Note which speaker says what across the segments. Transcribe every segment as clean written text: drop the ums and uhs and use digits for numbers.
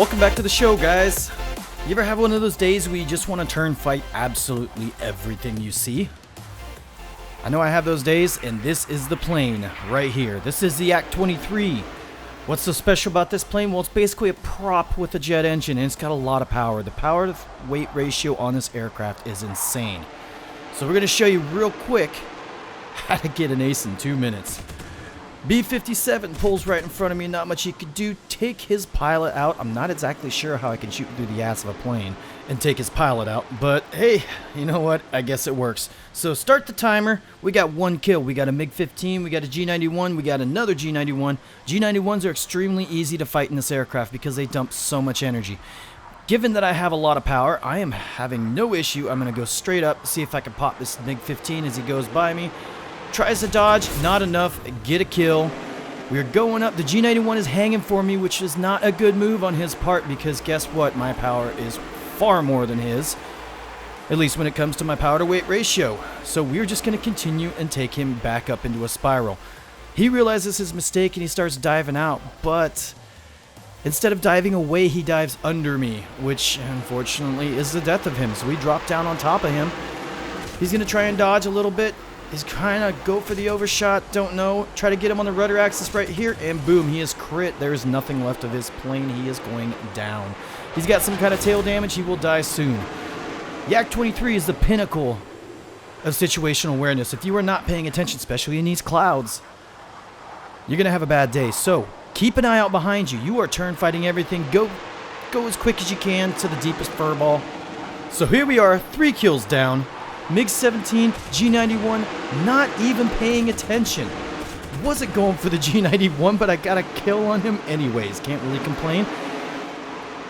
Speaker 1: Welcome back to the show, guys. You ever have one of those days where you just want to turn fight absolutely everything you see? I know I have those days, and this is the plane right here. This is the Yak23. What's so special about this plane? Well, it's basically a prop with a jet engine, and it's got a lot of power. The power to weight ratio on this aircraft is insane. So we're going to show you real quick how to get an ace in 2 minutes. B-57 pulls right in front of me, not much he could do. Take his pilot out. I'm not exactly sure how I can shoot through the ass of a plane and take his pilot out, but hey, you know what? I guess it works. So start the timer. We got one kill. We got a MiG-15, we got a G91, we got another G91. G91s are extremely easy to fight in this aircraft because they dump so much energy. Given that I have a lot of power, I am having no issue. I'm going to go straight up, see if I can pop this MiG-15 as he goes by me. Tries to dodge, not enough, get a kill. We're going up. The G91 is hanging for me, which is not a good move on his part because guess what? My power is far more than his, at least when it comes to my power to weight ratio. So we're just going to continue and take him back up into a spiral. He realizes his mistake and he starts diving out, but instead of diving away, he dives under me, which unfortunately is the death of him. So we drop down on top of him. He's going to try and dodge a little bit. He's trying to go for the overshot, don't know. Try to get him on the rudder axis right here, and boom, he is crit. There's nothing left of his plane. He is going down. He's got some kind of tail damage. He will die soon. Yak23 is the pinnacle of situational awareness. If you are not paying attention, especially in these clouds, you're going to have a bad day. So keep an eye out behind you. You are turn fighting everything. Go as quick as you can to the deepest furball. So here we are, 3 kills down. MiG-17, G91, not even paying attention. Wasn't going for the G91, but I got a kill on him anyways. Can't really complain.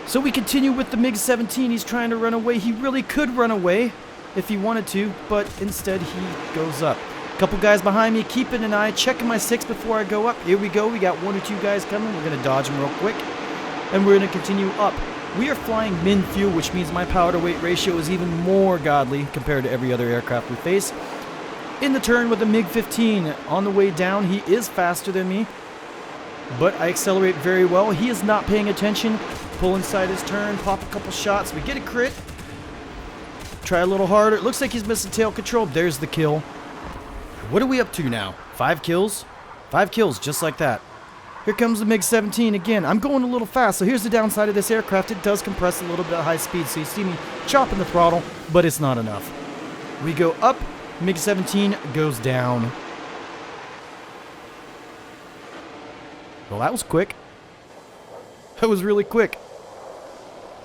Speaker 1: So we continue with the MiG-17. He's trying to run away. He really could run away if he wanted to, but instead he goes up. A couple guys behind me, keeping an eye, checking my 6 before I go up. Here we go. We got 1 or 2 guys coming. We're going to dodge them real quick, and we're going to continue up. We are flying min fuel, which means my power to weight ratio is even more godly compared to every other aircraft we face. In the turn with the MiG-15, on the way down, he is faster than me, but I accelerate very well. He is not paying attention. Pull inside his turn, pop a couple shots. We get a crit. Try a little harder. It looks like he's missing tail control. There's the kill. What are we up to now? 5 kills? 5 kills, just like that. Here comes the MiG-17 again. I'm going a little fast, so here's the downside of this aircraft. It does compress a little bit at high speed, so you see me chopping the throttle, but it's not enough. We go up, MiG-17 goes down. Well, that was quick. That was really quick.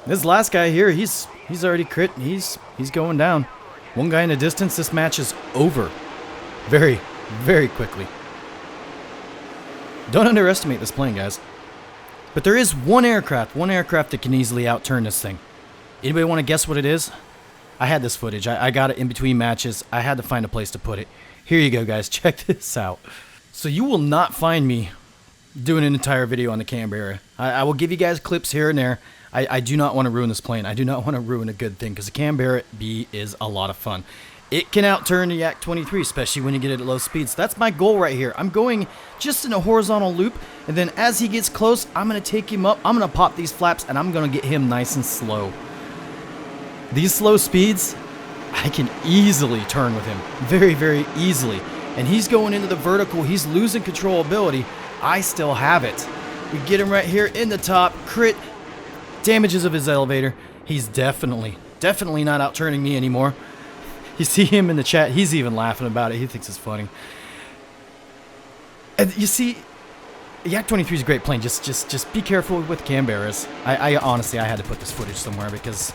Speaker 1: This last guy here, he's already crit. He's going down. One guy in the distance. This match is over very, very quickly. Don't underestimate this plane, guys. But there is one aircraft that can easily outturn this thing. Anybody want to guess what it is? I had this footage. I got it in between matches. I had to find a place to put it. Here you go, guys. Check this out. So you will not find me doing an entire video on the Canberra. I will give you guys clips here and there. I do not want to ruin this plane. I do not want to ruin a good thing because the Canberra B is a lot of fun. It can outturn the Yak-23, especially when you get it at low speeds. So that's my goal right here. I'm going just in a horizontal loop, and then as he gets close, I'm going to take him up. I'm going to pop these flaps, and I'm going to get him nice and slow. These slow speeds, I can easily turn with him. Very, very easily. And he's going into the vertical. He's losing controllability. I still have it. We get him right here in the top. Crit. Damages of his elevator. He's definitely not outturning me anymore. You see him in the chat. He's even laughing about it. He thinks it's funny. And you see, Yak-23 is a great plane. Just be careful with Canberras. I honestly, I had to put this footage somewhere because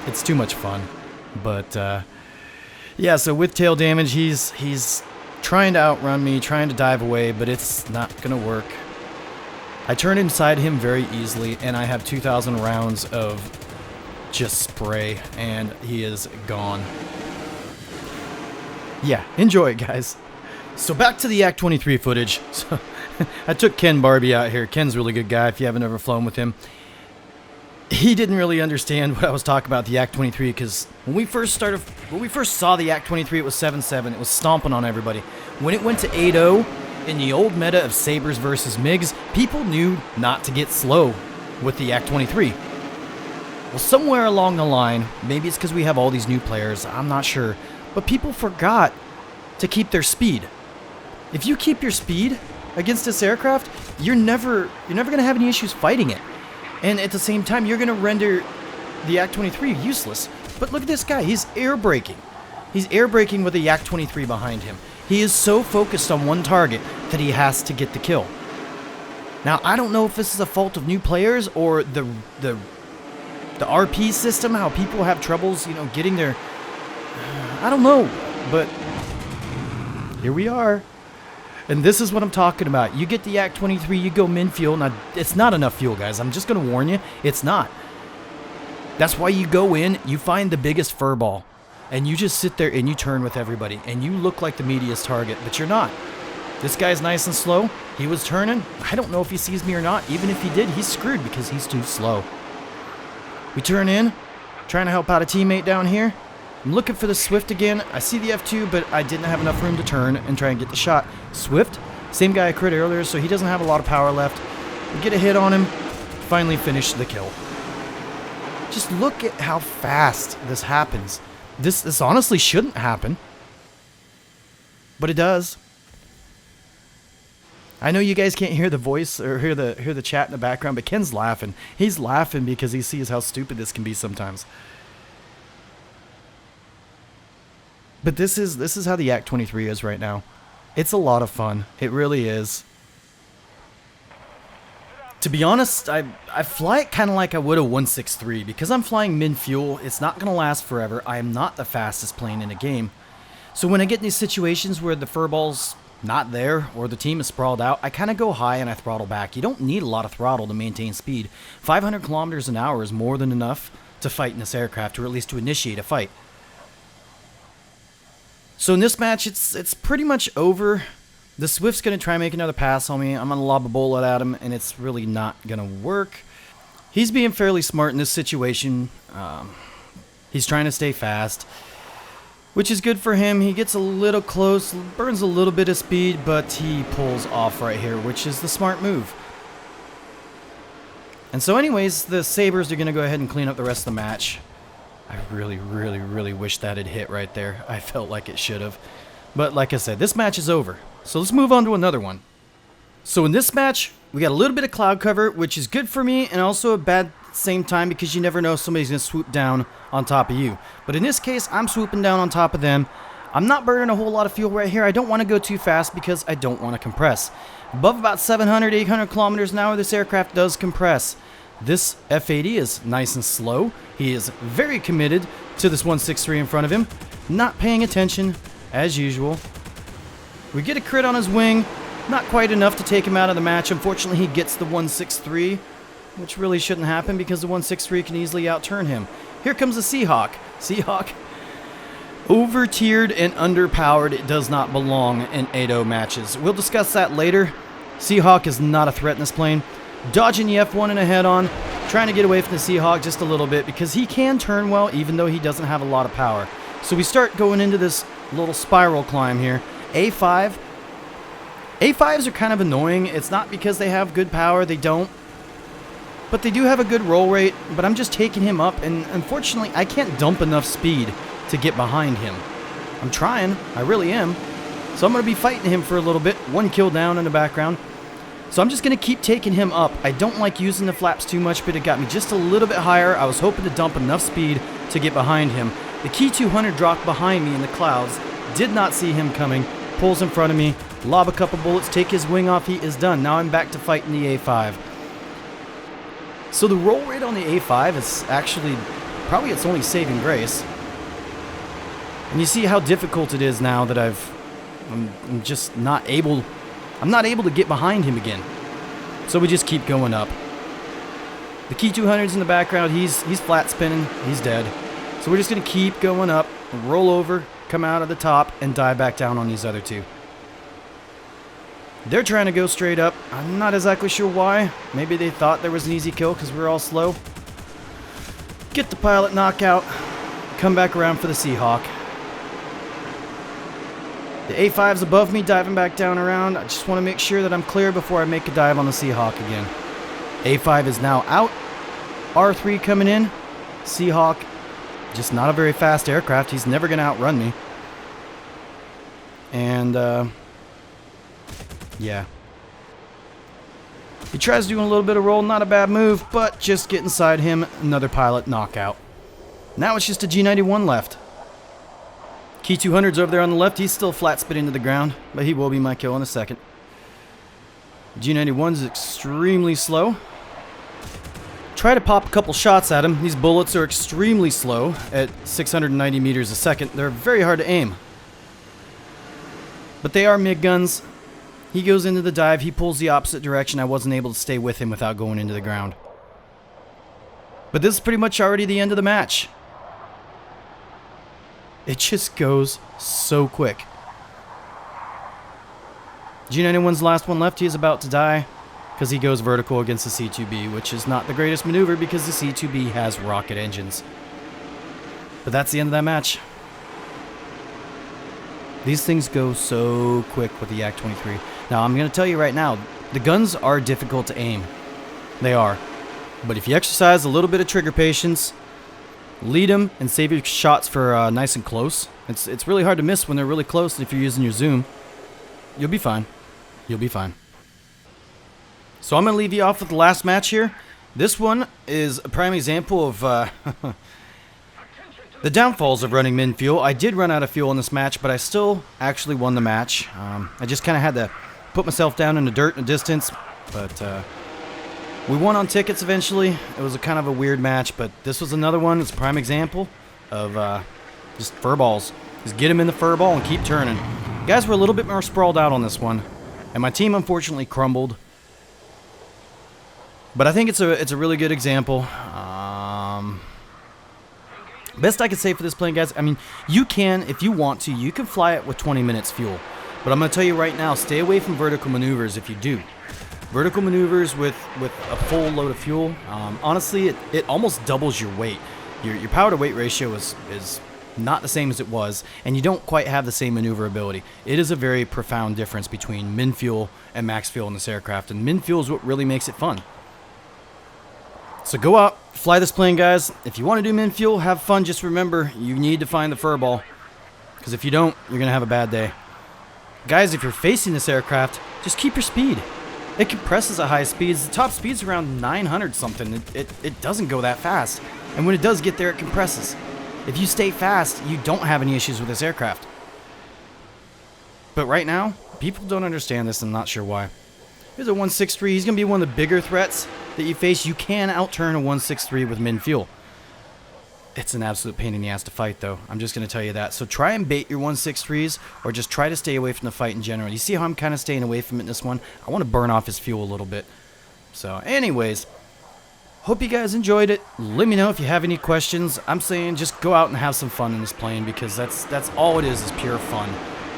Speaker 1: it's too much fun. But yeah, so with tail damage, he's trying to outrun me, trying to dive away, but it's not gonna work. I turn inside him very easily, and I have 2,000 rounds of just spray, and he is gone. Yeah, enjoy it, guys. So back to the Yak-23 footage. So I took Ken Barbie out here. Ken's a really good guy if you haven't ever flown with him. He didn't really understand what I was talking about the Yak-23 because when we first saw the Yak-23, it was 7.7. It was stomping on everybody. When it went to 8.0 in the old meta of Sabres versus MiGs, people knew not to get slow. with the Yak23. Well, somewhere along the line, maybe it's because we have all these new players, I'm not sure, but people forgot to keep their speed. If you keep your speed against this aircraft, you're never going to have any issues fighting it. And at the same time, you're going to render the Yak23 useless. But look at this guy, he's air braking. He's air braking with a Yak23 behind him. He is so focused on one target that he has to get the kill. Now, I don't know if this is a fault of new players or the RP system, how people have troubles, you know, getting their... I don't know, but here we are. And this is what I'm talking about. You get the Yak23, you go min fuel. Now, it's not enough fuel, guys. I'm just going to warn you, it's not. That's why you go in, you find the biggest furball, and you just sit there and you turn with everybody, and you look like the meatiest target, but you're not. This guy's nice and slow. He was turning. I don't know if he sees me or not. Even if he did, he's screwed because he's too slow. We turn in, trying to help out a teammate down here. I'm looking for the Swift again. I see the F2, but I didn't have enough room to turn and try and get the shot. Swift, same guy I crit earlier, so he doesn't have a lot of power left. We get a hit on him, finally finish the kill. Just look at how fast this happens. This honestly shouldn't happen, but it does. I know you guys can't hear the voice or hear the chat in the background, but Ken's laughing. He's laughing because he sees how stupid this can be sometimes. But this is how the Yak23 is right now. It's a lot of fun. It really is. To be honest, I fly it kind of like I would a 163. Because I'm flying min-fuel, it's not going to last forever. I am not the fastest plane in a game. So when I get in these situations where the furball's not there or the team is sprawled out, I kind of go high and I throttle back. You don't need a lot of throttle to maintain speed. 500 kilometers an hour is more than enough to fight in this aircraft, or at least to initiate a fight. So in this match, it's pretty much over. The Swift's going to try and make another pass on me. I'm going to lob a bullet at him, and it's really not going to work. He's being fairly smart in this situation. He's trying to stay fast, which is good for him. He gets a little close, burns a little bit of speed, but he pulls off right here, which is the smart move. And so anyways, the Sabres are going to go ahead and clean up the rest of the match. I really wish that had hit right there. I felt like it should have. But like I said, this match is over. So let's move on to another one. So in this match, we got a little bit of cloud cover, which is good for me and also a bad at the same time because you never know if somebody's going to swoop down on top of you. But in this case, I'm swooping down on top of them. I'm not burning a whole lot of fuel right here. I don't want to go too fast because I don't want to compress. Above about 700, 800 kilometers an hour, this aircraft does compress. This F-80 is nice and slow. He is very committed to this 163 in front of him, not paying attention as usual. We get a crit on his wing, not quite enough to take him out of the match. Unfortunately, he gets the 163, which really shouldn't happen because the 163 can easily outturn him. Here comes the Seahawk. Seahawk, over-tiered and underpowered. It does not belong in 8-0 matches. We'll discuss that later. Seahawk is not a threat in this plane. Dodging the F1 in a head-on, trying to get away from the Seahawk just a little bit because he can turn well even though he doesn't have a lot of power. So we start going into this little spiral climb here. A5. A5s are kind of annoying. It's not because they have good power, they don't. But they do have a good roll rate, but I'm just taking him up, and unfortunately I can't dump enough speed to get behind him. I'm trying, I really am. So I'm going to be fighting him for a little bit. One kill down in the background. So I'm just going to keep taking him up. I don't like using the flaps too much, but it got me just a little bit higher. I was hoping to dump enough speed to get behind him. The Key 200 dropped behind me in the clouds. Did not see him coming. Pulls in front of me. Lob a couple bullets. Take his wing off. He is done. Now I'm back to fighting the A5. So the roll rate on the A5 is actually probably its only saving grace. And you see how difficult it is now that I'm just not able... I'm not able to get behind him again. So we just keep going up. The Key 200's in the background. He's flat spinning. He's dead. So we're just going to keep going up, roll over, come out of the top, and dive back down on these other two. They're trying to go straight up. I'm not exactly sure why. Maybe they thought there was an easy kill because we're all slow. Get the pilot knockout. Come back around for the Seahawk. The A5's above me, diving back down around. I just want to make sure that I'm clear before I make a dive on the Seahawk again. A5 is now out. R3 coming in. Seahawk, just not a very fast aircraft. He's never going to outrun me. And, yeah. He tries doing a little bit of roll. Not a bad move, but just get inside him. Another pilot knockout. Now it's just a G91 left. Key 200's over there on the left. He's still flat spitting to the ground, but he will be my kill in a second. G91's extremely slow. Try to pop a couple shots at him. These bullets are extremely slow at 690 meters a second. They're very hard to aim. But they are MiG guns. He goes into the dive. He pulls the opposite direction. I wasn't able to stay with him without going into the ground. But this is pretty much already the end of the match. It just goes so quick. G91's the last one left. He is about to die because he goes vertical against the C2B, which is not the greatest maneuver because the C2B has rocket engines. But that's the end of that match. These things go so quick with the Yak23. Now, I'm going to tell you right now, the guns are difficult to aim. They are. But if you exercise a little bit of trigger patience, lead them and save your shots for nice and close. It's really hard to miss when they're really close if you're using your zoom. You'll be fine. You'll be fine. So I'm going to leave you off with the last match here. This one is a prime example of the downfalls of running min fuel. I did run out of fuel in this match, but I still actually won the match. I just kind of had to put myself down in the dirt in the distance, but we won on tickets eventually. It was a kind of a weird match, but this was another one. It's a prime example of just fur balls. Just get them in the fur ball and keep turning. Guys were a little bit more sprawled out on this one, and my team unfortunately crumbled. But I think it's a really good example. Best I could say for this plane, guys, I mean, you can, if you want to, you can fly it with 20 minutes fuel. But I'm going to tell you right now, stay away from vertical maneuvers if you do. Vertical maneuvers with a full load of fuel, honestly, it almost doubles your weight. Your power to weight ratio is not the same as it was, and you don't quite have the same maneuverability. It is a very profound difference between min fuel and max fuel in this aircraft, and min fuel is what really makes it fun. So go out, fly this plane, guys. If you want to do min fuel, have fun. Just remember, you need to find the fur ball, because if you don't, you're going to have a bad day. Guys, if you're facing this aircraft, just keep your speed. It compresses at high speeds. The top speed's around 900 something. It doesn't go that fast. And when it does get there, it compresses. If you stay fast, you don't have any issues with this aircraft. But right now, people don't understand this, and I'm not sure why. Here's a 163. He's going to be one of the bigger threats that you face. You can outturn a 163 with min fuel. It's an absolute pain in the ass to fight, though. I'm just going to tell you that. So try and bait your 163s, or just try to stay away from the fight in general. You see how I'm kind of staying away from it in this one? I want to burn off his fuel a little bit. So anyways, hope you guys enjoyed it. Let me know if you have any questions. I'm saying just go out and have some fun in this plane, because that's all it is pure fun.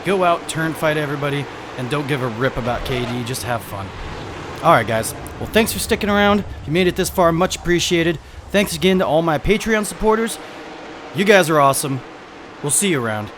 Speaker 1: Go out, turn fight everybody, and don't give a rip about KD. Just have fun. Alright, guys. Well, thanks for sticking around. If you made it this far, much appreciated. Thanks again to all my Patreon supporters. You guys are awesome. We'll see you around.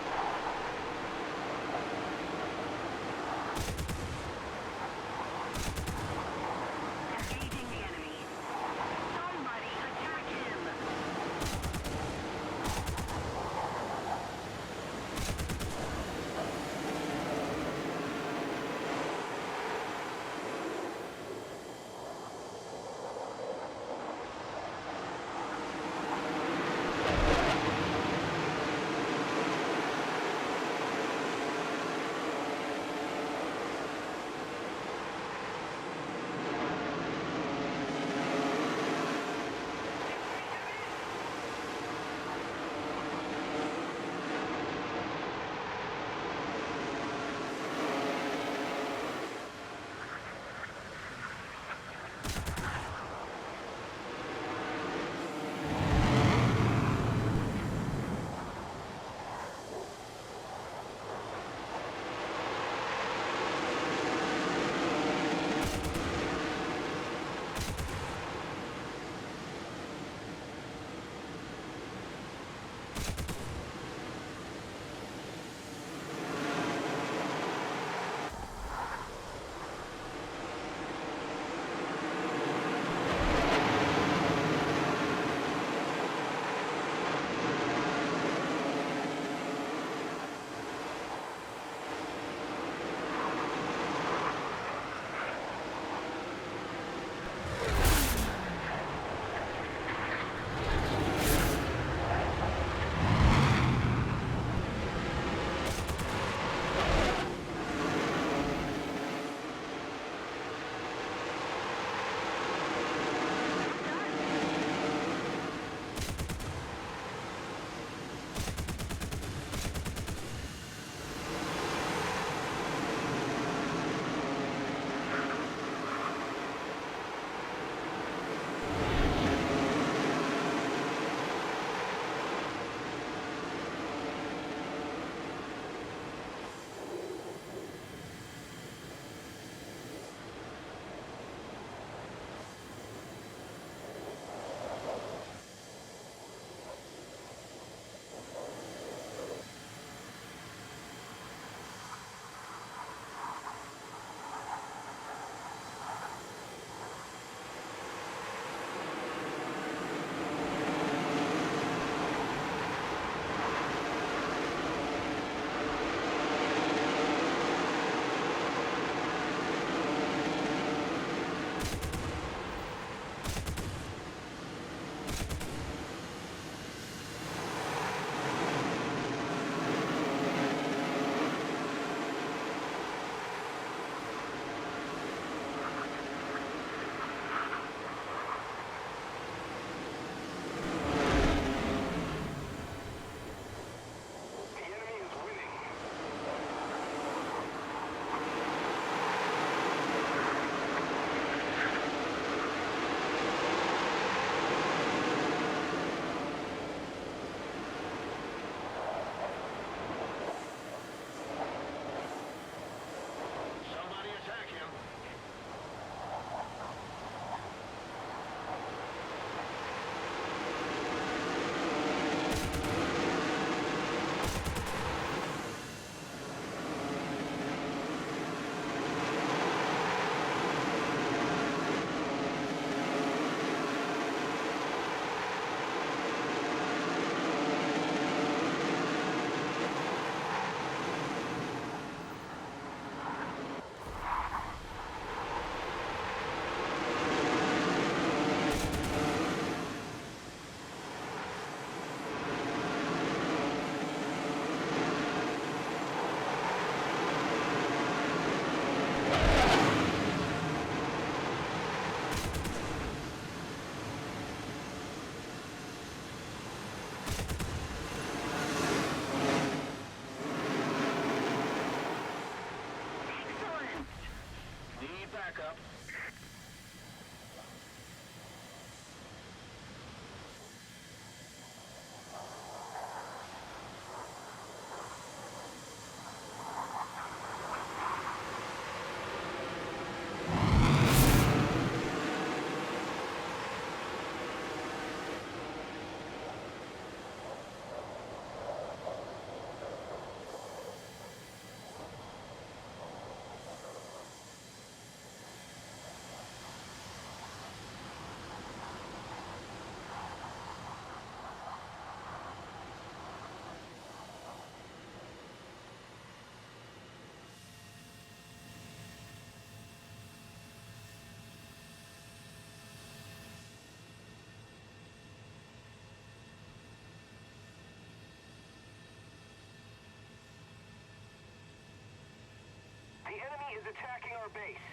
Speaker 2: attacking our base.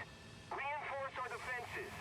Speaker 2: Reinforce our defenses.